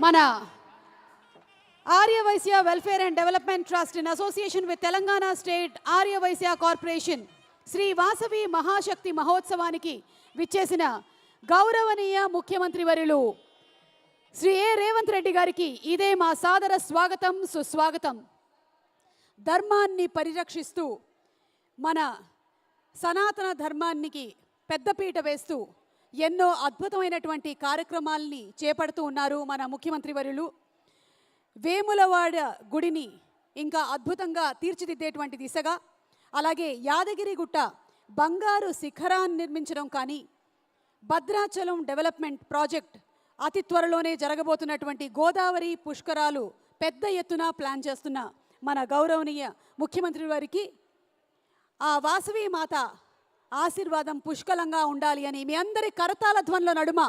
మన Arya Vaishya welfare and development trust in association with Telangana state Aryavysya corporation Shri Vasavi మహాశక్తి మహోత్సవానికి విచ్చేసిన గౌరవనీయ ముఖ్యమంత్రి వర్యులు శ్రీ ఏ రేవంత్ రెడ్డి గారికి ఇదే మా సాదర స్వాగతం సుస్వాగతం. ధర్మాన్ని పరిరక్షిస్తూ మన సనాతన ధర్మానికి పెద్దపీట వేస్తూ ఎన్నో అద్భుతమైనటువంటి కార్యక్రమాల్ని చేపడుతూ ఉన్నారు మన ముఖ్యమంత్రి వర్యులు. వేములవాడ గుడిని ఇంకా అద్భుతంగా తీర్చిదిద్దేటువంటి దిశగా, అలాగే యాదగిరిగుట్ట బంగారు శిఖరాన్ని నిర్మించడం కానీ, భద్రాచలం డెవలప్మెంట్ ప్రాజెక్ట్ అతి త్వరలోనే జరగబోతున్నటువంటి గోదావరి పుష్కరాలు పెద్ద ఎత్తున ప్లాన్ చేస్తున్న మన గౌరవనీయ ముఖ్యమంత్రి వారికి ఆ వాసవి మాత ఆశీర్వాదం పుష్కలంగా ఉండాలి అని మీ అందరి కరతాళ ధ్వనుల నడుమ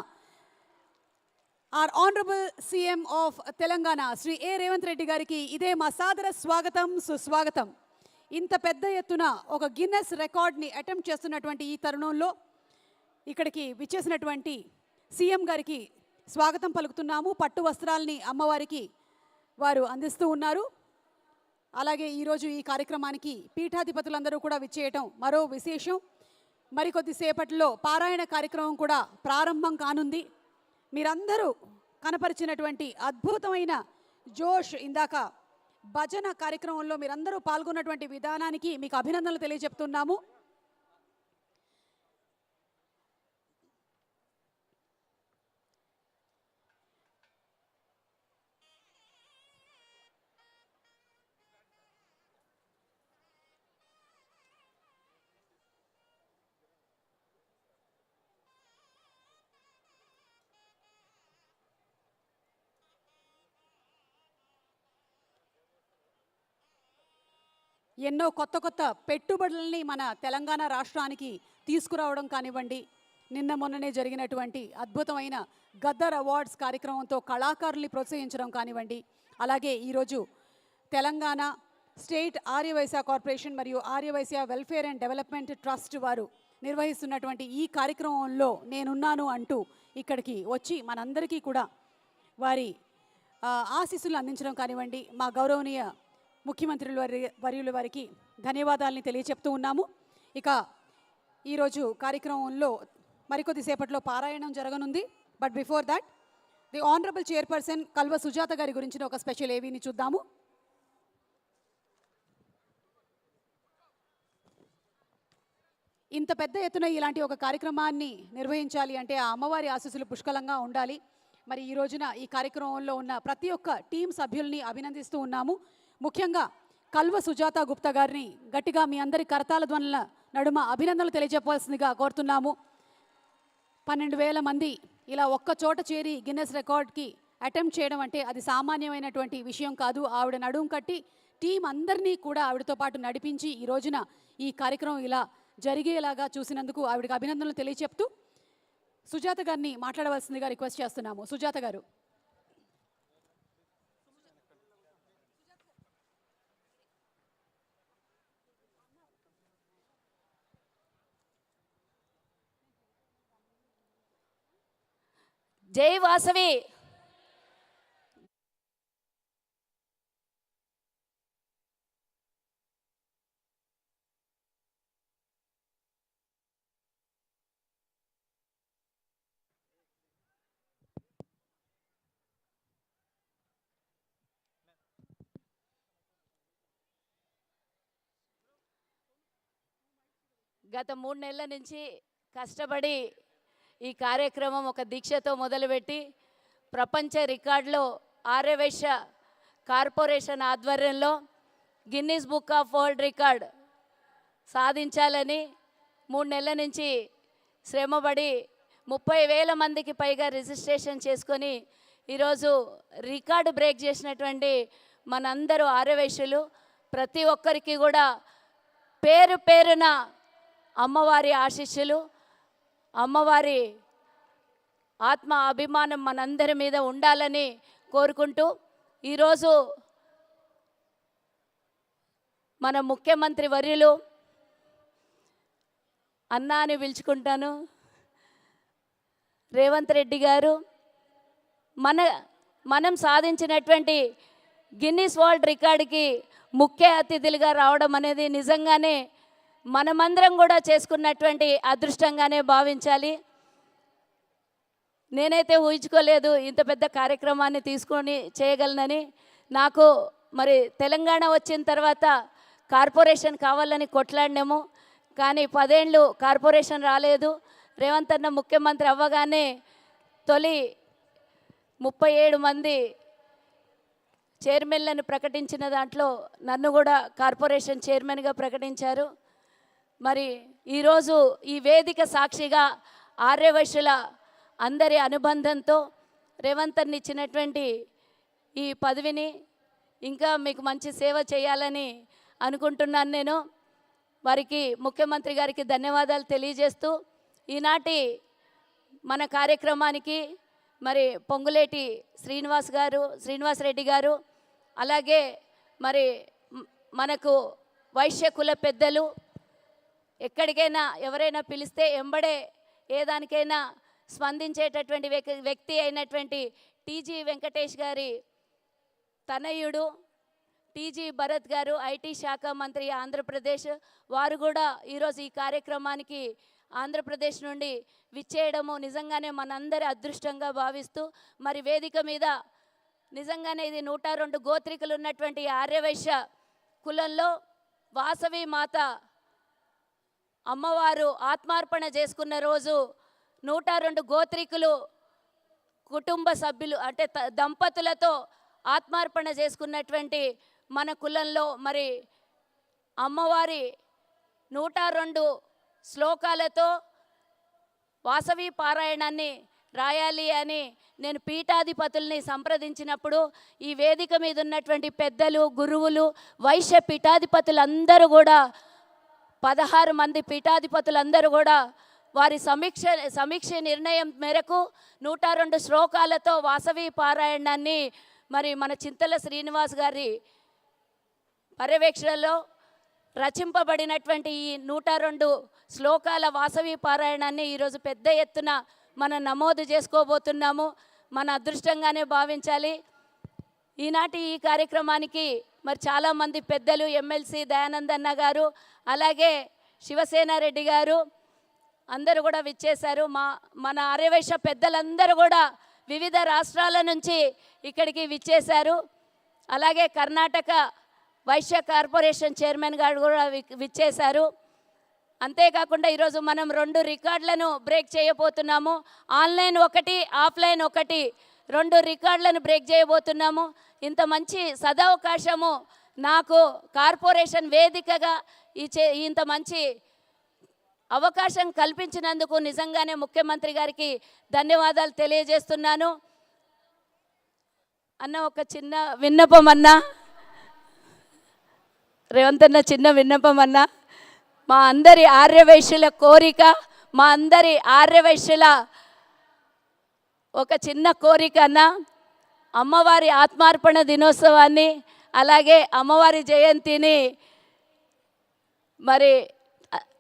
our honourable CM of Telangana Shri A Revanth Reddy గారికి ఇదే మా సాదర స్వాగతం సుస్వాగతం. ఇంత పెద్ద ఎత్తున ఒక గిన్నెస్ రికార్డ్ని అటెంప్ట్ చేస్తున్నటువంటి ఈ తరుణంలో ఇక్కడికి విచ్చేసినటువంటి సీఎం గారికి స్వాగతం పలుకుతున్నాము. పట్టు వస్త్రాల్ని అమ్మవారికి వారు అందిస్తూ ఉన్నారు. అలాగే ఈరోజు ఈ కార్యక్రమానికి పీఠాధిపతులందరూ కూడా విచ్చేయటం మరో విశేషం. మరికొద్దిసేపట్లో పారాయణ కార్యక్రమం కూడా ప్రారంభం కానుంది. మీరందరూ కనపరిచినటువంటి అద్భుతమైన జోష్, ఇందాక భజన కార్యక్రమంలో మీరందరూ పాల్గొన్నటువంటి విధానానికి మీకు అభినందనలు తెలియజెప్తున్నాము. ఎన్నో కొత్త కొత్త పెట్టుబడులని మన తెలంగాణ రాష్ట్రానికి తీసుకురావడం కానివ్వండి, నిన్న మొన్ననే జరిగినటువంటి అద్భుతమైన గద్దర్ అవార్డ్స్ కార్యక్రమంతో కళాకారుల్ని ప్రోత్సహించడం కానివ్వండి, అలాగే ఈరోజు తెలంగాణ స్టేట్ ఆర్యవైశ్య కార్పొరేషన్ మరియు Aryavysya welfare and development trust వారు నిర్వహిస్తున్నటువంటి ఈ కార్యక్రమంలో నేనున్నాను అంటూ ఇక్కడికి వచ్చి మనందరికీ కూడా వారి ఆశీస్సులు అందించడం కానివ్వండి, మా గౌరవనీయ ముఖ్యమంత్రుల వర్యుల వారికి ధన్యవాదాలని తెలియచెప్తూ ఉన్నాము. ఇక ఈరోజు కార్యక్రమంలో మరికొద్దిసేపట్లో పారాయణం జరగనుంది. But before that the honourable chairperson Kalva Sujatha గారి గురించిన ఒక స్పెషల్ ఏవీని చూద్దాము. ఇంత పెద్ద ఎత్తున ఇలాంటి ఒక కార్యక్రమాన్ని నిర్వహించాలి అంటే ఆ అమ్మవారి ఆశీస్సులు పుష్కలంగా ఉండాలి. మరి ఈ రోజున ఈ కార్యక్రమంలో ఉన్న ప్రతి ఒక్క టీం సభ్యుల్ని అభినందిస్తూ ఉన్నాము. ముఖ్యంగా కల్వ సుజాత గుప్తా గారిని గట్టిగా మీ అందరి కరతాళ ధ్వనుల నడుమ అభినందనలు తెలియజెప్పవలసిందిగా కోరుతున్నాము. 12,000 మంది ఇలా ఒక్క చోట చేరి గిన్నెస్ రికార్డ్కి అటెంప్ట్ చేయడం అంటే అది సామాన్యమైనటువంటి విషయం కాదు. ఆవిడ నడుము కట్టి టీం అందరినీ కూడా ఆవిడతో పాటు నడిపించి ఈ రోజున ఈ కార్యక్రమం ఇలా జరిగేలాగా చూసినందుకు ఆవిడకి అభినందనలు తెలియచెప్తూ సుజాత గారిని మాట్లాడవలసిందిగా రిక్వెస్ట్ చేస్తున్నాము. సుజాత గారు. జై వాసవి. గత 3 నెలల నుంచి కష్టపడి ఈ కార్యక్రమం ఒక దీక్షతో మొదలుపెట్టి ప్రపంచ రికార్డులో ఆర్యవైశ్య కార్పొరేషన్ ఆధ్వర్యంలో Guinness book of world record సాధించాలని 3 నెలల నుంచి శ్రమపడి 30,000 మందికి పైగా రిజిస్ట్రేషన్ చేసుకొని ఈరోజు రికార్డు బ్రేక్ చేసినటువంటి మనందరూ ఆర్యవైశ్యులు ప్రతి ఒక్కరికి కూడా పేరు పేరున అమ్మవారి ఆశీస్సులు, అమ్మవారి ఆత్మ అభిమానం మనందరి మీద ఉండాలని కోరుకుంటూ ఈరోజు మన ముఖ్యమంత్రి వర్యులు అన్నా అని పిలుచుకుంటాను రేవంత్ రెడ్డి గారు మనం సాధించినటువంటి గిన్నిస్ వరల్డ్ రికార్డుకి ముఖ్య అతిథులుగా రావడం అనేది నిజంగానే మనమందరం కూడా చేసుకున్నటువంటి అదృష్టంగానే భావించాలి. నేనైతే ఊహించుకోలేదు ఇంత పెద్ద కార్యక్రమాన్ని తీసుకొని చేయగలనని. నాకు మరి తెలంగాణ వచ్చిన తర్వాత కార్పొరేషన్ కావాలని కొట్లాడినాము, కానీ 10 ఏళ్ళు కార్పొరేషన్ రాలేదు. రేవంత్ అన్న ముఖ్యమంత్రి అవ్వగానే తొలి 37 మంది చైర్మన్లను ప్రకటించిన దాంట్లో నన్ను కూడా కార్పొరేషన్ చైర్మన్గా ప్రకటించారు. మరి ఈరోజు ఈ వేదిక సాక్షిగా ఆర్యవైశ్యుల అందరి అనుబంధంతో రేవంత్ అన్న ఇచ్చినటువంటి ఈ పదవిని ఇంకా మీకు మంచి సేవ చేయాలని అనుకుంటున్నాను. నేను వారికి ముఖ్యమంత్రి గారికి ధన్యవాదాలు తెలియజేస్తూ ఈనాటి మన కార్యక్రమానికి మరి పొంగులేటి శ్రీనివాస్ రెడ్డి గారు, అలాగే మరి మనకు వైశ్య కుల పెద్దలు, ఎక్కడికైనా ఎవరైనా పిలిస్తే ఎంబడే ఏ దానికైనా స్పందించేటటువంటి వ్యక్తి అయినటువంటి టీజీ వెంకటేష్ గారి తనయుడు టీజీ భరత్ గారు, ఐటీ శాఖ మంత్రి ఆంధ్రప్రదేశ్, వారు కూడా ఈరోజు ఈ కార్యక్రమానికి ఆంధ్రప్రదేశ్ నుండి విచ్చేయడము నిజంగానే మనందరి అదృష్టంగా భావిస్తూ, మరి వేదిక మీద నిజంగానే ఇది 102 గోత్రికలు ఉన్నటువంటి ఆర్యవైశ్య కులంలో వాసవి మాత అమ్మవారు ఆత్మార్పణ చేసుకున్న రోజు 102 గోత్రికులు కుటుంబ సభ్యులు అంటే దంపతులతో ఆత్మార్పణ చేసుకున్నటువంటి మన కులంలో మరి అమ్మవారి 102 శ్లోకాలతో వాసవి పారాయణాన్ని రాయాలి అని నేను పీఠాధిపతుల్ని సంప్రదించినప్పుడు ఈ వేదిక మీద ఉన్నటువంటి పెద్దలు, గురువులు, వైశ్య పీఠాధిపతులందరూ కూడా 16 మంది పీఠాధిపతులందరూ కూడా వారి సమీక్ష నిర్ణయం మేరకు 102 శ్లోకాలతో వాసవి పారాయణాన్ని మరి మన చింతల శ్రీనివాస్ గారి పర్యవేక్షణలో రచింపబడినటువంటి ఈ 102 శ్లోకాల వాసవి పారాయణాన్ని ఈరోజు పెద్ద ఎత్తున మనం నమోదు చేసుకోబోతున్నాము. మన అదృష్టంగానే భావించాలి. ఈనాటి ఈ కార్యక్రమానికి మరి చాలామంది పెద్దలు, ఎమ్మెల్సీ దయానందన్న గారు, అలాగే శివసేనారెడ్డి గారు అందరూ కూడా విచ్చేశారు. మన ఆర్యవైశ్య పెద్దలందరూ కూడా వివిధ రాష్ట్రాల నుంచి ఇక్కడికి విచ్చేశారు. అలాగే కర్ణాటక వైశ్య కార్పొరేషన్ చైర్మన్ గారు కూడా విచ్చేశారు. అంతేకాకుండా ఈరోజు మనం 2 రికార్డులను బ్రేక్ చేయబోతున్నాము. ఆన్లైన్ ఒకటి, ఆఫ్లైన్ ఒకటి, 2 రికార్డులను బ్రేక్ చేయబోతున్నాము. ఇంత మంచి సదవకాశము నాకు కార్పొరేషన్ వేదికగా ఇంత మంచి అవకాశం కల్పించినందుకు నిజంగానే ముఖ్యమంత్రి గారికి ధన్యవాదాలు తెలియజేస్తున్నాను. అన్న ఒక చిన్న విన్నపం అన్నా, రేవంత్ అన్న చిన్న విన్నపం అన్నా, మా అందరి ఆర్యవైశ్యుల కోరిక, మా అందరి ఆర్యవైశ్యుల ఒక చిన్న కోరిక అన్న, అమ్మవారి ఆత్మార్పణ దినోత్సవాన్ని అలాగే అమ్మవారి జయంతిని మరి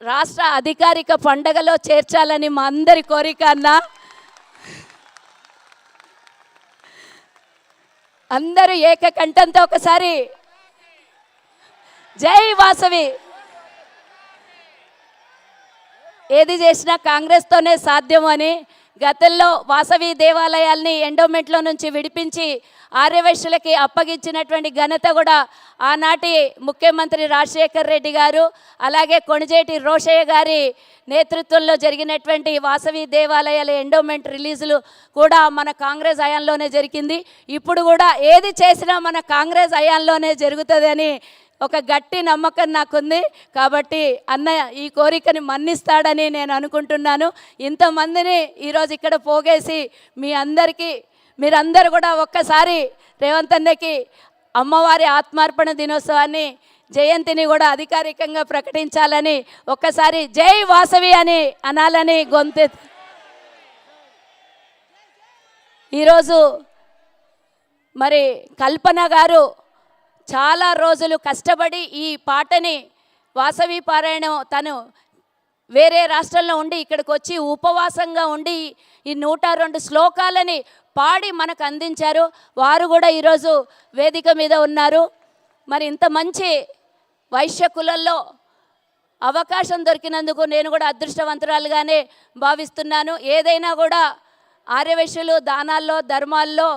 రాష్ట్ర అధికారిక పండగలో చేర్చాలని మా అందరి కోరిక అన్న. అందరూ ఏకకంఠంతో ఒకసారి జై వాసవి. ఏది చేసినా కాంగ్రెస్తోనే సాధ్యం అని గతంలో వాసవి దేవాలయాల్ని ఎండోమెంట్లో నుంచి విడిపించి ఆర్యవైశ్యులకి అప్పగించినటువంటి ఘనత కూడా ఆనాటి ముఖ్యమంత్రి రాజశేఖర్ రెడ్డి గారు, అలాగే కొణిజేటి రోషయ్య గారి నేతృత్వంలో జరిగినటువంటి వాసవి దేవాలయాల ఎండోమెంట్ రిలీజులు కూడా మన కాంగ్రెస్ హయాంలోనే జరిగింది. ఇప్పుడు కూడా ఏది చేసినా మన కాంగ్రెస్ హయాంలోనే జరుగుతుందని ఒక గట్టి నమ్మకం నాకుంది. కాబట్టి అన్న ఈ కోరికని మన్నిస్తాడని నేను అనుకుంటున్నాను. ఇంతమందిని ఈరోజు ఇక్కడ పోగేసి మీరందరూ కూడా ఒక్కసారి రేవంత్ అన్నకి అమ్మవారి ఆత్మార్పణ దినోత్సవాన్ని, జయంతిని కూడా అధికారికంగా ప్రకటించాలని, ఒక్కసారి జై వాసవి అని అనాలని గొంతెత్తి ఈరోజు మరి కల్పన గారు చాలా రోజులు కష్టపడి ఈ పాటని వాసవి పారాయణం తను వేరే రాష్ట్రంలో ఉండి ఇక్కడికి వచ్చి ఉపవాసంగా ఉండి ఈ 102 శ్లోకాలని పాడి మనకు అందించారు. వారు కూడా ఈరోజు వేదిక మీద ఉన్నారు. మరి ఇంత మంచి వైశ్య కులంలో అవకాశం దొరికినందుకు నేను కూడా అదృష్టవంతురాలుగానే భావిస్తున్నాను. ఏదైనా కూడా ఆర్యవైశ్యులు దానాల్లో ధర్మాల్లో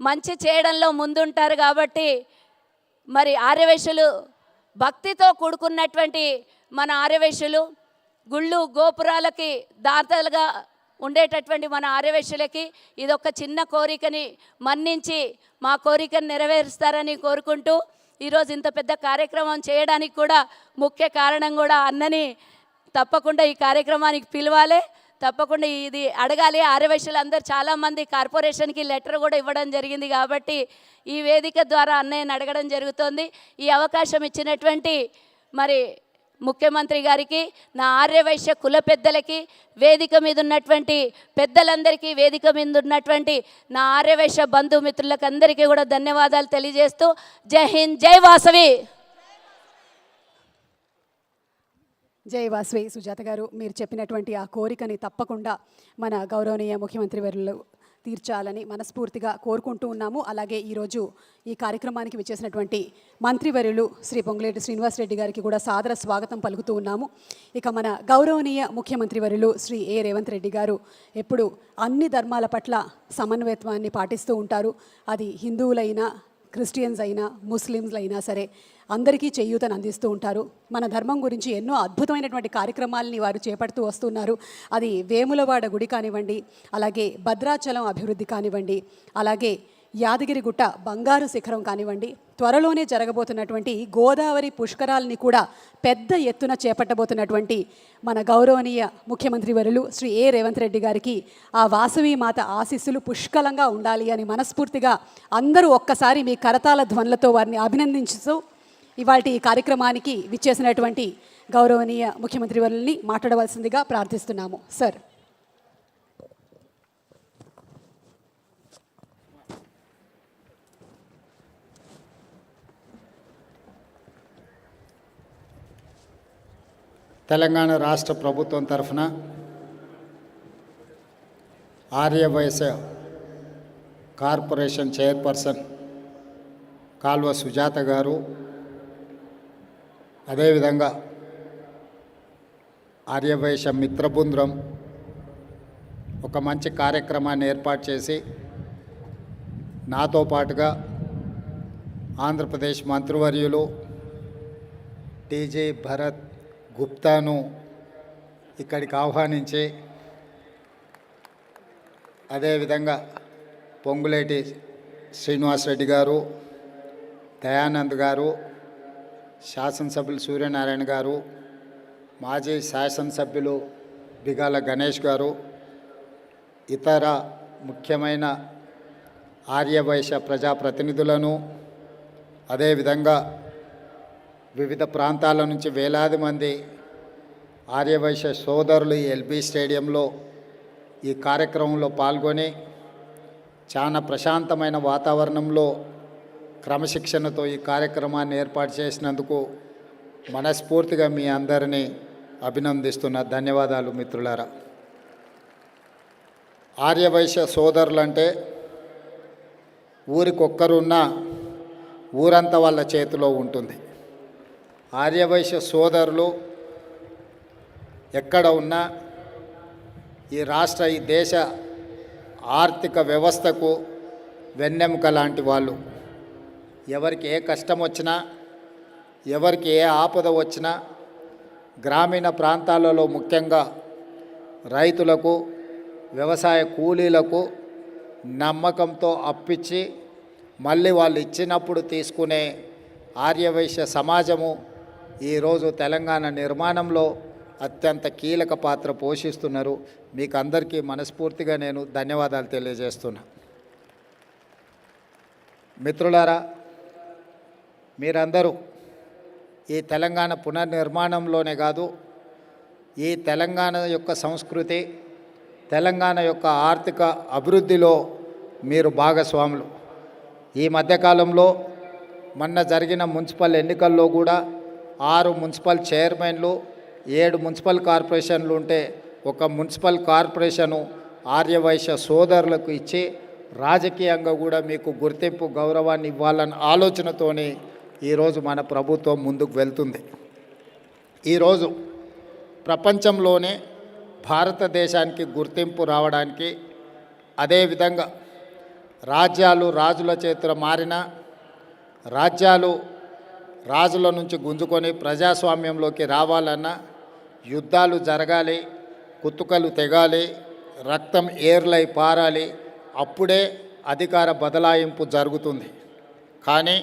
మంచి చేయడంలో ముందుంటారు కాబట్టి మరి ఆర్యవైశ్యులు భక్తితో కూడుకున్నటువంటి మన ఆర్యవైశ్యులు గుళ్ళు గోపురాలకి దాతలుగా ఉండేటటువంటి మన ఆర్యవైశ్యులకి ఇదొక చిన్న కోరికని మన్నించి మా కోరికను నెరవేరుస్తారని కోరుకుంటూ ఈరోజు ఇంత పెద్ద కార్యక్రమం చేయడానికి కూడా ముఖ్య కారణం కూడా అన్నని తప్పకుండా ఈ కార్యక్రమానికి పిలవాలి, తప్పకుండా ఇది అడగాలి. ఆర్యవైశ్యులు అందరు చాలామంది కార్పొరేషన్కి లెటర్ కూడా ఇవ్వడం జరిగింది కాబట్టి ఈ వేదిక ద్వారా అన్నయ్యని అడగడం జరుగుతుంది. ఈ అవకాశం ఇచ్చినటువంటి మరి ముఖ్యమంత్రి గారికి, నా ఆర్యవైశ్య కుల పెద్దలకి, వేదిక మీద ఉన్నటువంటి పెద్దలందరికీ, వేదిక మీద ఉన్నటువంటి నా ఆర్యవైశ్య బంధుమిత్రులకు అందరికీ కూడా ధన్యవాదాలు తెలియజేస్తూ జై హింద్, జై వాసవి. జై వాసవి. సుజాత గారు, మీరు చెప్పినటువంటి ఆ కోరికని తప్పకుండా మన గౌరవనీయ ముఖ్యమంత్రి వర్యులు తీర్చాలని మనస్ఫూర్తిగా కోరుకుంటూ ఉన్నాము. అలాగే ఈరోజు ఈ కార్యక్రమానికి విచ్చేసినటువంటి మంత్రివర్యులు శ్రీ పొంగులేటి శ్రీనివాసరెడ్డి గారికి కూడా సాదర స్వాగతం పలుకుతూ ఉన్నాము. ఇక మన గౌరవనీయ ముఖ్యమంత్రి వర్యులు శ్రీ ఏ రేవంత్ రెడ్డి గారు ఎప్పుడు అన్ని ధర్మాల పట్ల సమన్వయత్వాన్ని పాటిస్తూ ఉంటారు. అది హిందువులైనా, క్రిస్టియన్స్ అయినా, ముస్లిమ్స్ అయినా సరే అందరికీ చేయూతను అందిస్తూ ఉంటారు. మన ధర్మం గురించి ఎన్నో అద్భుతమైనటువంటి కార్యక్రమాలని వారు చేపడుతూ వస్తున్నారు. అది వేములవాడ గుడి కానివ్వండి, అలాగే భద్రాచలం అభివృద్ధి కానివ్వండి, అలాగే యాదగిరిగుట్ట బంగారు శిఖరం కానివ్వండి, త్వరలోనే జరగబోతున్నటువంటి గోదావరి పుష్కరాలని కూడా పెద్ద ఎత్తున చేపట్టబోతున్నటువంటి మన గౌరవనీయ ముఖ్యమంత్రి వర్యులు శ్రీ ఏ రేవంత్ రెడ్డి గారికి ఆ వాసవి మాత ఆశీస్సులు పుష్కలంగా ఉండాలి అని మనస్ఫూర్తిగా అందరూ ఒక్కసారి మీ కరతాళ ధ్వనులతో వారిని అభినందించుతూ ఇవాల్టి ఈ కార్యక్రమానికి విచ్చేసినటువంటి గౌరవనీయ ముఖ్యమంత్రి వర్యుల్ని మాట్లాడవలసిందిగా ప్రార్థిస్తున్నాము. సార్. తెలంగాణ రాష్ట్ర ప్రభుత్వం తరఫున ఆర్యవైశ్య కార్పొరేషన్ చైర్పర్సన్ కాల్వ సుజాత గారు, అదేవిధంగా ఆర్యవైశ్య మిత్రబృందం ఒక మంచి కార్యక్రమాన్ని ఏర్పాటు చేసి నాతో పాటుగా ఆంధ్రప్రదేశ్ మంత్రివర్యులు టీజీ భరత్ గుప్తాను ఇక్కడికి ఆహ్వానించి, అదేవిధంగా పొంగులేటి శ్రీనివాసరెడ్డి గారు, దయానంద్ గారు, శాసనసభ్యులు సూర్యనారాయణ గారు, మాజీ శాసనసభ్యులు బిగాల గణేష్ గారు, ఇతర ముఖ్యమైన ఆర్యవైశ్య ప్రజాప్రతినిధులను, అదేవిధంగా వివిధ ప్రాంతాల నుంచి వేలాది మంది ఆర్యవైశ్య సోదరులు ఎల్బీ స్టేడియంలో ఈ కార్యక్రమంలో పాల్గొని చాలా ప్రశాంతమైన వాతావరణంలో క్రమశిక్షణతో ఈ కార్యక్రమాన్ని ఏర్పాటు చేసినందుకు మనస్ఫూర్తిగా మీ అందరినీ అభినందిస్తున్న ధన్యవాదాలు మిత్రులారా. ఆర్యవైశ్య సోదరులంటే ఊరికొక్కరున్నా ఊరంతా వాళ్ళ చేతిలో ఉంటుంది. ఆర్యవైశ్య సోదరులు ఎక్కడ ఉన్నా ఈ రాష్ట్ర, ఈ దేశ ఆర్థిక వ్యవస్థకు వెన్నెముక లాంటి వాళ్ళు. ఎవరికి ఏ కష్టం వచ్చినా, ఎవరికి ఏ ఆపద వచ్చినా గ్రామీణ ప్రాంతాలలో ముఖ్యంగా రైతులకు, వ్యవసాయ కూలీలకు నమ్మకంతో అప్పిచ్చి మళ్ళీ వాళ్ళు ఇచ్చినప్పుడు తీసుకునే ఆర్యవైశ్య సమాజము ఈరోజు తెలంగాణ నిర్మాణంలో అత్యంత కీలక పాత్ర పోషిస్తున్నారు. మీకు అందరికీ మనస్ఫూర్తిగా నేను ధన్యవాదాలు తెలియజేస్తున్నా. మిత్రులారా, మీరందరూ ఈ తెలంగాణ పునర్నిర్మాణంలోనే కాదు, ఈ తెలంగాణ యొక్క సంస్కృతి, తెలంగాణ యొక్క ఆర్థిక అభివృద్ధిలో మీరు భాగస్వాములు. ఈ మధ్యకాలంలో మొన్న జరిగిన మున్సిపల్ ఎన్నికల్లో కూడా 6 మున్సిపల్ చైర్మన్లు, 7 మున్సిపల్ కార్పొరేషన్లు ఉంటే ఒక మున్సిపల్ కార్పొరేషను ఆర్యవైశ్య సోదరులకు ఇచ్చి రాజకీయంగా కూడా మీకు గుర్తింపు గౌరవాన్ని ఇవ్వాలన్న ఆలోచనతోనే ఈరోజు మన ప్రభుత్వం ముందుకు వెళ్తుంది. ఈరోజు ప్రపంచంలోనే భారతదేశానికి గుర్తింపు రావడానికి, అదేవిధంగా రాజ్యాలు రాజుల చేతుల మారిన, రాజ్యాలు రాజుల నుంచి గుంజుకొని ప్రజాస్వామ్యంలోకి రావాలన్నా యుద్ధాలు జరగాలి, కుతుకలు తెగాలి, రక్తం ఏర్లై పారాలి, అప్పుడే అధికార బదలాయింపు జరుగుతుంది. కానీ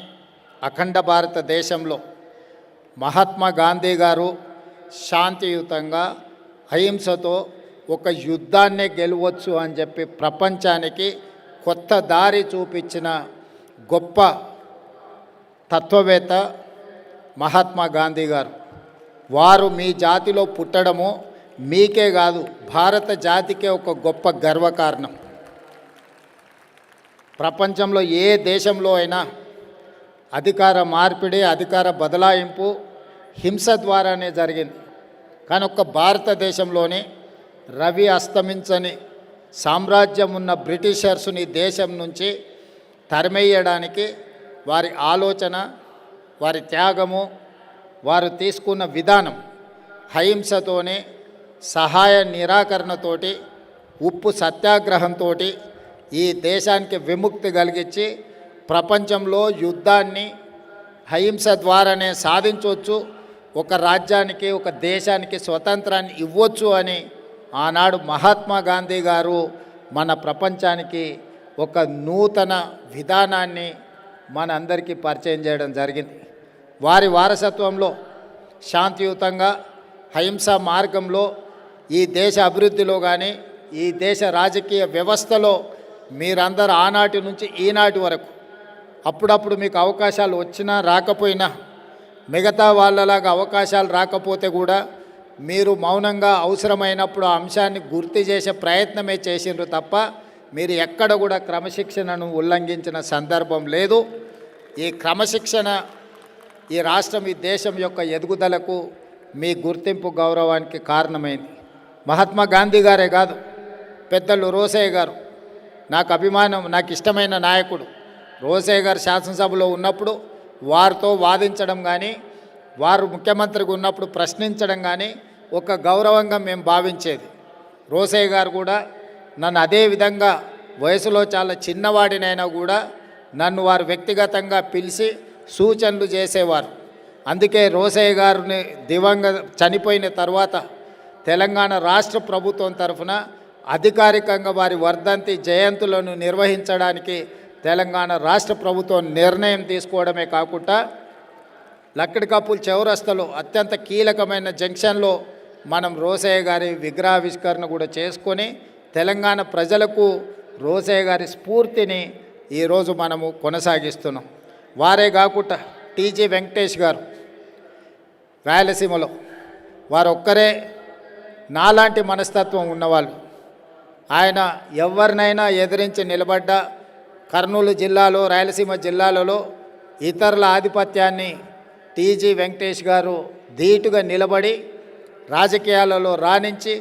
అఖండ భారతదేశంలో మహాత్మా గాంధీ గారు శాంతియుతంగా అహింసతో ఒక యుద్ధాన్నే గెలవచ్చు అని చెప్పి ప్రపంచానికి కొత్త దారి చూపించిన గొప్ప తత్వవేత్త మహాత్మా గాంధీ గారు. వారు మీ జాతిలో పుట్టడము మీకే కాదు, భారత జాతికే ఒక గొప్ప గర్వకారణం. ప్రపంచంలో ఏ దేశంలో అయినా అధికార మార్పిడి, అధికార బదలాయింపు హింస ద్వారానే జరిగింది. కానీ ఒక్క భారతదేశంలోనే రవి అస్తమించని సామ్రాజ్యం ఉన్న బ్రిటిషర్స్ని దేశం నుంచి తరిమేయడానికి వారి ఆలోచన, వారి త్యాగము, వారు తీసుకున్న విధానం అహింసతోనే, సహాయ నిరాకరణతోటి, ఉప్పు సత్యాగ్రహంతో ఈ దేశానికి విముక్తి కలిగించి ప్రపంచంలో యుద్ధాన్ని అహింస ద్వారానే సాధించవచ్చు, ఒక రాజ్యానికి, ఒక దేశానికి స్వతంత్రాన్ని ఇవ్వచ్చు అని ఆనాడు మహాత్మా గాంధీ గారు మన ప్రపంచానికి ఒక నూతన విధానాన్ని మనందరికీ పరిచయం చేయడం జరిగింది. వారి వారసత్వంలో శాంతియుతంగా అహింసా మార్గంలో ఈ దేశ అభివృద్ధిలో కానీ, ఈ దేశ రాజకీయ వ్యవస్థలో మీరందరూ ఆనాటి నుంచి ఈనాటి వరకు అప్పుడప్పుడు మీకు అవకాశాలు వచ్చినా రాకపోయినా, మిగతా వాళ్ళలాగా అవకాశాలు రాకపోతే కూడా మీరు మౌనంగా అవసరమైనప్పుడు ఆ అంశాన్ని గుర్తు చేసే ప్రయత్నమే చేసిండ్రు తప్ప మీరు ఎక్కడ కూడా క్రమశిక్షణను ఉల్లంఘించిన సందర్భం లేదు. ఈ క్రమశిక్షణ ఈ రాష్ట్రం, ఈ దేశం యొక్క ఎదుగుదలకు, మీ గుర్తింపు గౌరవానికి కారణమైంది. మహాత్మా గాంధీ గారే కాదు, పెద్దలు రోసయ్య గారు నాకు అభిమానం, నాకు ఇష్టమైన నాయకుడు. రోసయ్య గారు శాసనసభలో ఉన్నప్పుడు వారితో వాదించడం కానీ, వారు ముఖ్యమంత్రిగా ఉన్నప్పుడు ప్రశ్నించడం కానీ ఒక గౌరవంగా మేము భావించేది. రోసయ్య గారు కూడా నన్ను అదే విధంగా వయసులో చాలా చిన్నవాడినైనా కూడా నన్ను వారు వ్యక్తిగతంగా పిలిచి సూచనలు చేసేవారు. అందుకే రోసయ్య గారిని చనిపోయిన తర్వాత తెలంగాణ రాష్ట్ర ప్రభుత్వం తరఫున అధికారికంగా వారి వర్ధంతి జయంతులను నిర్వహించడానికి తెలంగాణ రాష్ట్ర ప్రభుత్వం నిర్ణయం తీసుకోవడమే కాకుండా లక్కడికప్పుల చౌరస్తాలో అత్యంత కీలకమైన జంక్షన్లో మనం రోసయ్య గారి విగ్రహావిష్కరణ కూడా చేసుకొని తెలంగాణ ప్రజలకు రోసయ్య గారి స్ఫూర్తిని ఈరోజు మనము కొనసాగిస్తున్నాం. వారే కాకుండా టీజీ వెంకటేష్ గారు రాయలసీమలో వారు ఒక్కరే నాలాంటి మనస్తత్వం ఉన్నవాళ్ళు. ఆయన ఎవరినైనా ఎదిరించి నిలబడ్డ కర్నూలు జిల్లాలో, రాయలసీమ జిల్లాలలో ఇతరుల ఆధిపత్యాన్ని టీజీ వెంకటేష్ గారు ధీటుగా నిలబడి రాజకీయాలలో రాణించి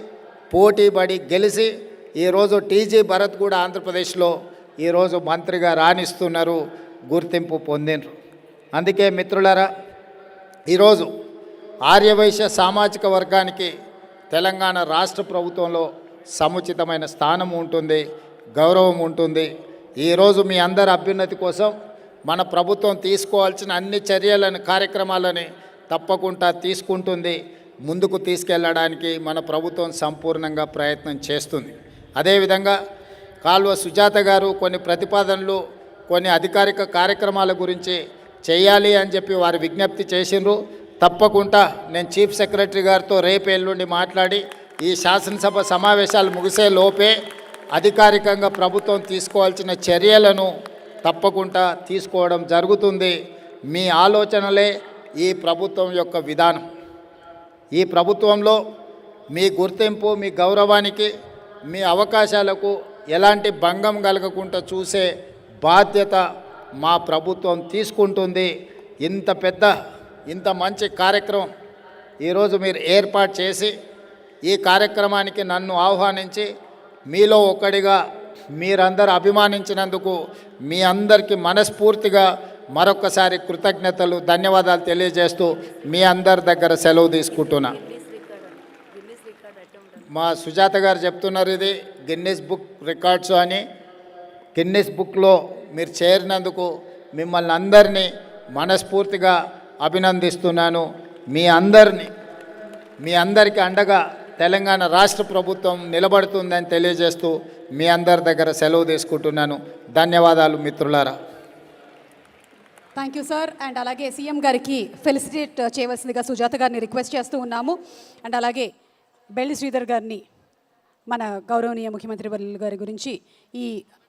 పోటీపడి గెలిచి ఈరోజు టీజీ భరత్ కూడా ఆంధ్రప్రదేశ్లో ఈరోజు మంత్రిగా రాణిస్తున్నారు, గుర్తింపు పొందినరు. అందుకే మిత్రులారా, ఈరోజు ఆర్యవైశ్య సామాజిక వర్గానికి తెలంగాణ రాష్ట్ర ప్రభుత్వంలో సముచితమైన స్థానం ఉంటుంది, గౌరవం ఉంటుంది. ఈరోజు మీ అందరి అభ్యున్నతి కోసం మన ప్రభుత్వం తీసుకోవాల్సిన అన్ని చర్యలను, కార్యక్రమాలని తప్పకుండా తీసుకుంటుంది. ముందుకు తీసుకెళ్ళడానికి మన ప్రభుత్వం సంపూర్ణంగా ప్రయత్నం చేస్తుంది. అదేవిధంగా కాల్వ సుజాత గారు కొన్ని ప్రతిపాదనలు, కొన్ని అధికారిక కార్యక్రమాల గురించి చేయాలి అని చెప్పి వారు విజ్ఞప్తి చేసిండ్రు. తప్పకుండా నేను చీఫ్ సెక్రటరీ గారితో రేపు ఎల్లుండి మాట్లాడి ఈ శాసనసభ సమావేశాలు ముగిసే లోపే అధికారికంగా ప్రభుత్వం తీసుకోవాల్సిన చర్యలను తప్పకుండా తీసుకోవడం జరుగుతుంది. మీ ఆలోచనలే ఈ ప్రభుత్వం యొక్క విధానం. ఈ ప్రభుత్వంలో మీ గుర్తింపు, మీ గౌరవానికి, మీ అవకాశాలకు ఎలాంటి భంగం కలగకుండా చూసే బాధ్యత మా ప్రభుత్వం తీసుకుంటుంది. ఇంత మంచి కార్యక్రమం ఈరోజు మీరు ఏర్పాటు చేసి ఈ కార్యక్రమానికి నన్ను ఆహ్వానించి మీలో ఒకడిగా మీరందరూ అభిమానించినందుకు మీ అందరికీ మనస్ఫూర్తిగా మరొకసారి కృతజ్ఞతలు, ధన్యవాదాలు తెలియజేస్తూ మీ అందరి దగ్గర సెలవు తీసుకుంటున్నా. మా సుజాత గారు చెప్తున్నారు, ఇది గిన్నిస్ బుక్ రికార్డ్స్ అని. గిన్నిస్ బుక్లో మీరు చేరినందుకు మిమ్మల్ని అందరినీ మనస్ఫూర్తిగా అభినందిస్తున్నాను. మీ అందరికీ అండగా తెలంగాణ రాష్ట్ర ప్రభుత్వం నిలబడుతుందని తెలియజేస్తూ మీ అందరి దగ్గర సెలవు తీసుకుంటున్నాను. ధన్యవాదాలు మిత్రులారా. Thank you sir. అండ్ అలాగే సీఎం గారికి ఫెలిసిటేట్ చేయవలసిందిగా సుజాత గారిని రిక్వెస్ట్ చేస్తూ ఉన్నాము. అండ్ అలాగే బెల్లి శ్రీధర్ గారిని, మన గౌరవనీయ ముఖ్యమంత్రి వర్యుల గారి గురించి ఈ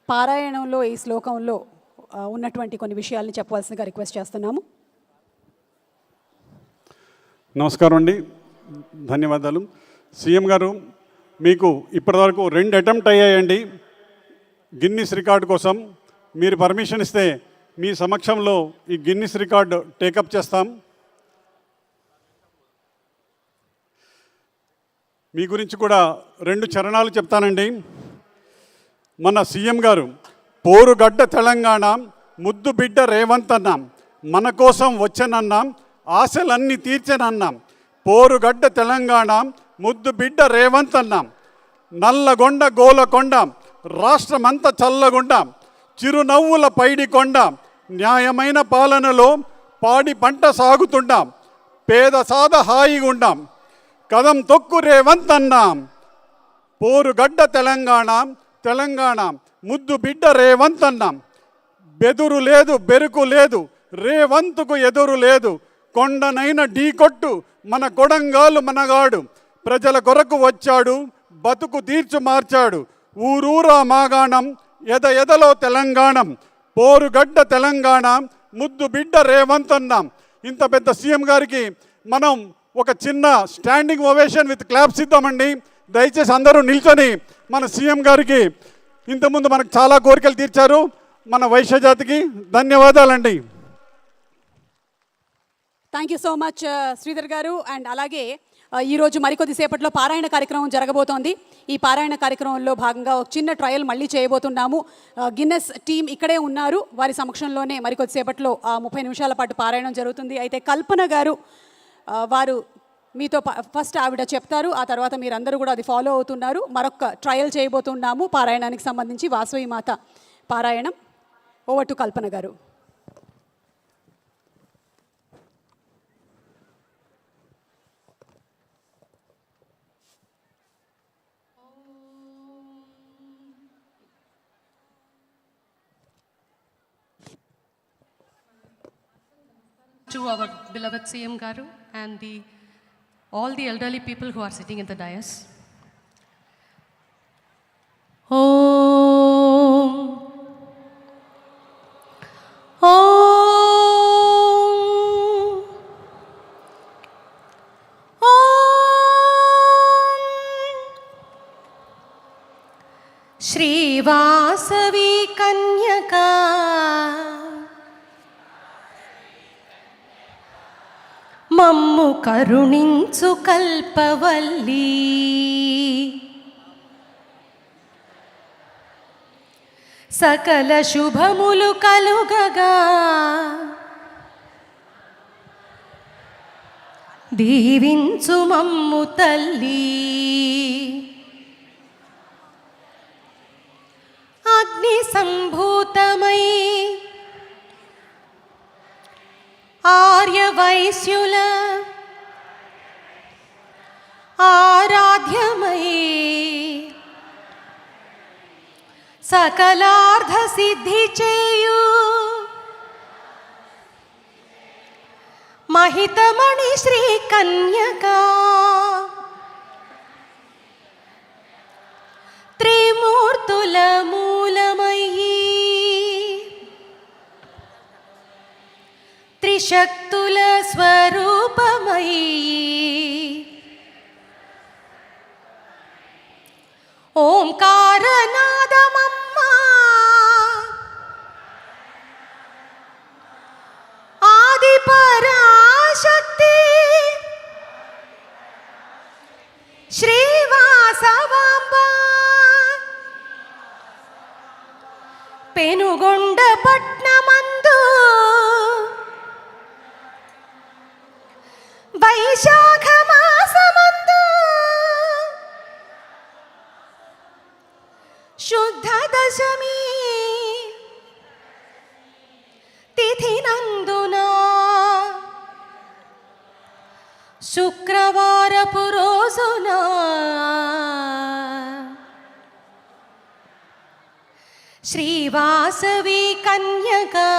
పారాయణంలో, ఈ శ్లోకంలో ఉన్నటువంటి కొన్ని విషయాల్ని చెప్పవలసిందిగా రిక్వెస్ట్ చేస్తున్నాము. నమస్కారం అండి, ధన్యవాదాలు. సీఎం గారు, మీకు ఇప్పటివరకు 2 అటెంప్ట్ అయ్యాయండి గిన్నిస్ రికార్డు కోసం. మీరు పర్మిషన్ ఇస్తే మీ సమక్షంలో ఈ గిన్నిస్ రికార్డు టేకప్ చేస్తాం. మీ గురించి కూడా 2 చరణాలు చెప్తానండి. మన సీఎం గారు, పోరుగడ్డ తెలంగాణ ముద్దు బిడ్డ రేవంత్ అన్నాం, మన కోసం వచ్చనన్నాం, ఆశలన్నీ తీర్చనన్నాం. పోరుగడ్డ తెలంగాణ ముద్దు బిడ్డ రేవంత్ అన్నాం, నల్లగొండ గోలకొండ రాష్ట్రమంతా చల్లగుండ, చిరునవ్వుల పైడికొండ, న్యాయమైన పాలనలో పాడి పంట సాగుతుండాం, పేద సాద హాయిగుండాం, కదం తొక్కు రేవంత్ అన్నాం. పోరుగడ్డ తెలంగాణ, తెలంగాణ ముద్దు బిడ్డ రేవంత్ అన్నాం. బెదురు లేదు, బెరుకు లేదు, రేవంత్కు ఎదురు లేదు, కొండనైన ఢీకొట్టు మన కొడంగాలు మనగాడు, ప్రజల కొరకు వచ్చాడు, బతుకు తీర్చు మార్చాడు, ఊరూరా మాగాణం, ఎదలో తెలంగాణం, పోరుగడ్డ తెలంగాణ ముద్దు బిడ్డ రేవంత్ అన్నాం. ఇంత పెద్ద సీఎం గారికి మనం ఒక చిన్న స్టాండింగ్ ఓవేషన్ విత్ క్లాప్స్ ఇద్దామండి. దయచేసి అందరూ నిల్చొని మన సీఎం గారికి, ఇంతకుముందు మనకు చాలా కోరికలు తీర్చారు మన వైశ్య జాతికి, ధన్యవాదాలండి. Thank you so much Sridhar గారు. అండ్ అలాగే ఈరోజు మరికొద్దిసేపట్లో పారాయణ కార్యక్రమం జరగబోతోంది. ఈ పారాయణ కార్యక్రమంలో భాగంగా ఒక చిన్న ట్రయల్ మళ్ళీ చేయబోతున్నాము. గిన్నెస్ టీం ఇక్కడే ఉన్నారు, వారి సమక్షంలోనే మరికొద్దిసేపట్లో 30 నిమిషాల పాటు పారాయణం జరుగుతుంది. అయితే కల్పన గారు వారు మీతో ఫస్ట్ ఆవిడ చెప్తారు, ఆ తర్వాత మీరందరూ కూడా అది ఫాలో అవుతున్నారు. మరొక ట్రయల్ చేయబోతున్నాము పారాయణానికి సంబంధించి, వాసవి మాత పారాయణం. ఓవర్ టు కల్పన గారు. To our beloved CM Garu and all the elderly people who are sitting in the dais. Om Om Om Shri Vasavi Kanyaka మమ్ము కరుణించు కల్పవల్లి, సకల శుభములు కలుగగా దీవించు మమ్ము తల్లి. అగ్ని సంభూతమై ఆర్య వైశ్యుల ఆరాధ్యమై సకలార్థ సిద్ధి చేయు మహితమణి శ్రీ కన్యకా, త్రిమూర్తుల మూలమయ్యి త్రిశక్తుల స్వరూపమయ్యి ఓంకారనాదమమ్మా ఆది పరాశక్తి శ్రీవాసవాంబ పెనుగొండ పట్నమందు వైశాఖ మాసమందు శుద్ధ దశమి తిథినందున శుక్రవారపు రోజున శ్రీవాసవి కన్యగా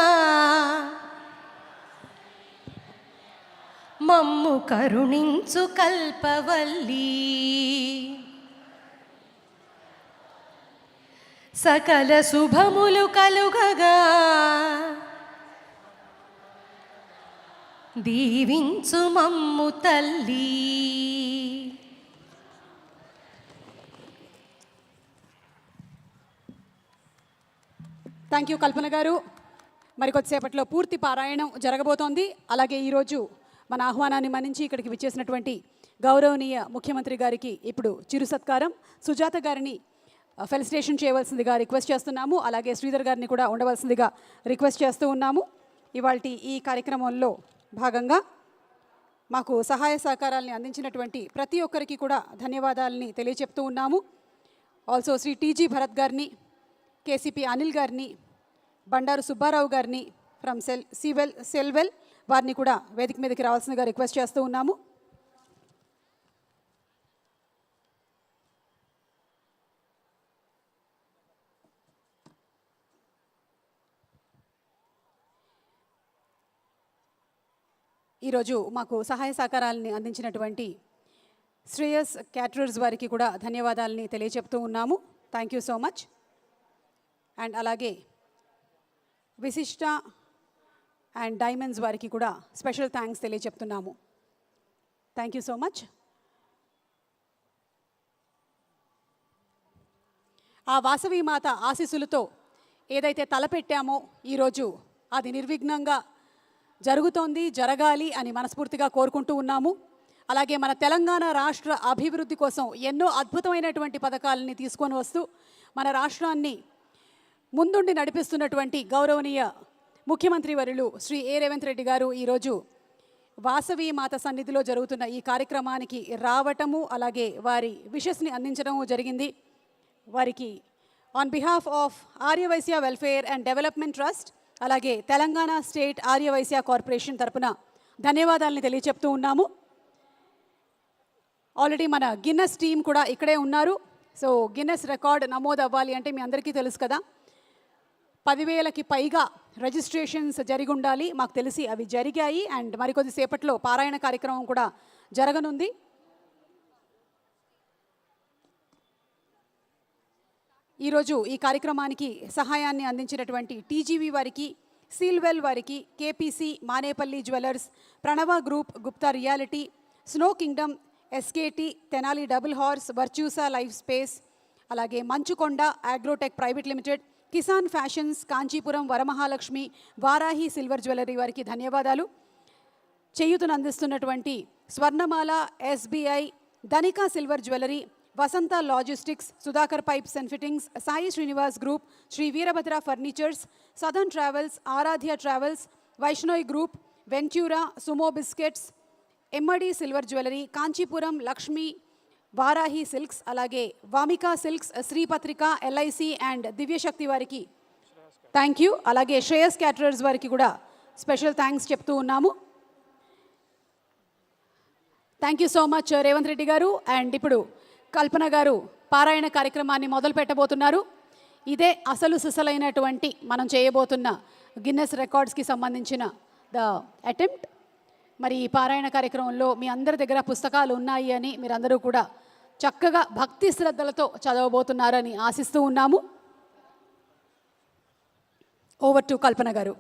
మమ్ము కరుణించు కల్పవల్లి సకల శుభములు కలుగగా దీవించు మమ్ము తల్లి. థ్యాంక్ యూ కల్పన గారు. మరి కొద్దిసేపట్లో పూర్తి పారాయణం జరగబోతోంది. అలాగే ఈరోజు మన ఆహ్వానాన్ని మన్నించి ఇక్కడికి విచ్చేసినటువంటి గౌరవనీయ ముఖ్యమంత్రి గారికి ఇప్పుడు చిరు సత్కారం. సుజాత గారిని ఫెలిసిటేషన్ చేయవలసిందిగా రిక్వెస్ట్ చేస్తున్నాము. అలాగే శ్రీధర్ గారిని కూడా ఉండవలసిందిగా రిక్వెస్ట్ చేస్తూ ఉన్నాము. ఇవాల్టి ఈ కార్యక్రమంలో భాగంగా మాకు సహాయ సహకారాలని అందించినటువంటి ప్రతి ఒక్కరికి కూడా ధన్యవాదాలని తెలియచెప్తూ ఉన్నాము. ఆల్సో శ్రీ టీజీ భరత్ గారిని, కేసీపీ అనిల్ గారిని, బండారు సుబ్బారావు గారిని ఫ్రమ్ సెల్వెల్ వారిని కూడా వేదిక మీదకి రావాల్సిందిగా రిక్వెస్ట్ చేస్తూ ఉన్నాము. ఈరోజు మాకు సహాయ సహకారాలని అందించినటువంటి శ్రేయస్ క్యాటరర్స్ వారికి కూడా ధన్యవాదాలని తెలియచెప్తూ ఉన్నాము. Thank you so much. And అలాగే విశిష్ట అండ్ డైమండ్స్ వారికి కూడా స్పెషల్ థ్యాంక్స్ తెలియచెప్తున్నాము. Thank you so much. ఆ వాసవి మాత ఆశీస్సులతో ఏదైతే తలపెట్టామో ఈరోజు అది నిర్విఘ్నంగా జరుగుతోంది, జరగాలి అని మనస్ఫూర్తిగా కోరుకుంటూ ఉన్నాము. అలాగే మన తెలంగాణ రాష్ట్ర అభివృద్ధి కోసం ఎన్నో అద్భుతమైనటువంటి పథకాలని తీసుకొని వస్తూ మన రాష్ట్రాన్ని ముందుండి నడిపిస్తున్నటువంటి గౌరవనీయ ముఖ్యమంత్రి వర్యులు శ్రీ రేవంత్ రెడ్డి గారు ఈరోజు వాసవి మాత సన్నిధిలో జరుగుతున్న ఈ కార్యక్రమానికి రావటము, అలాగే వారి విషెస్ని అందించడము జరిగింది. వారికి on behalf of Aryavysya welfare and development trust అలాగే తెలంగాణ స్టేట్ ఆర్యవైశ్య కార్పొరేషన్ తరపున ధన్యవాదాలని తెలియచెప్తూ ఉన్నాము. ఆల్రెడీ మన గిన్నెస్ టీం కూడా ఇక్కడే ఉన్నారు. సో గిన్నెస్ రికార్డ్ నమోదు అవ్వాలి అంటే మీ అందరికీ తెలుసు కదా, 10,000కి పైగా రిజిస్ట్రేషన్స్ జరిగి ఉండాలి. మాకు తెలిసి అవి జరిగాయి. అండ్ మరికొద్ది సేపట్లో పారాయణ కార్యక్రమం కూడా జరగనుంది. ఈరోజు ఈ కార్యక్రమానికి సహాయాన్ని అందించినటువంటి టీజీవీ వారికి, సీల్వెల్ వారికి, KPC, Manepalli jewellers, Pranava group, Gupta reality, snow kingdom, SKT, Tenali double horse, Virtusa life space, అలాగే Manchukonda agrotech private limited, Kisan fashions, Kanchipuram Varamahalakshmi, Varahi silver jewellery వారికి ధన్యవాదాలు. చేయూతను అందిస్తున్నటువంటి Swarnamala, SBI, Dhanika silver jewellery, Vasantha logistics, Sudhakar pipes and fittings, Sai Srinivas group, Shri Veerabhadra furnitures, southern travels, Aradhya travels, Vaishnoi group, Ventura, Sumo biscuits, Emmadi silver jewellery, Kanchipuram Lakshmi, Varahi silks, అలాగే Vamika silks, శ్రీపత్రిక, LIC and దివ్యశక్తి వారికి thank you. అలాగే Shreyas caterers వారికి కూడా special thanks చెప్తూ ఉన్నాము. Thank you so much Revanth Reddy గారు. And ఇప్పుడు కల్పన గారు పారాయణ కార్యక్రమాన్ని మొదలు పెట్టబోతున్నారు. ఇదే అసలు సిసలైనటువంటి మనం చేయబోతున్న గిన్నెస్ రికార్డ్స్కి సంబంధించిన ద అటెంప్ట్. మరి ఈ పారాయణ కార్యక్రమంలో మీ అందరి దగ్గర పుస్తకాలు ఉన్నాయి అని మీరందరూ కూడా చక్కగా భక్తి శ్రద్ధలతో చదవబోతున్నారని ఆశిస్తూ ఉన్నాము. ఓవర్ టు కల్పన గారు.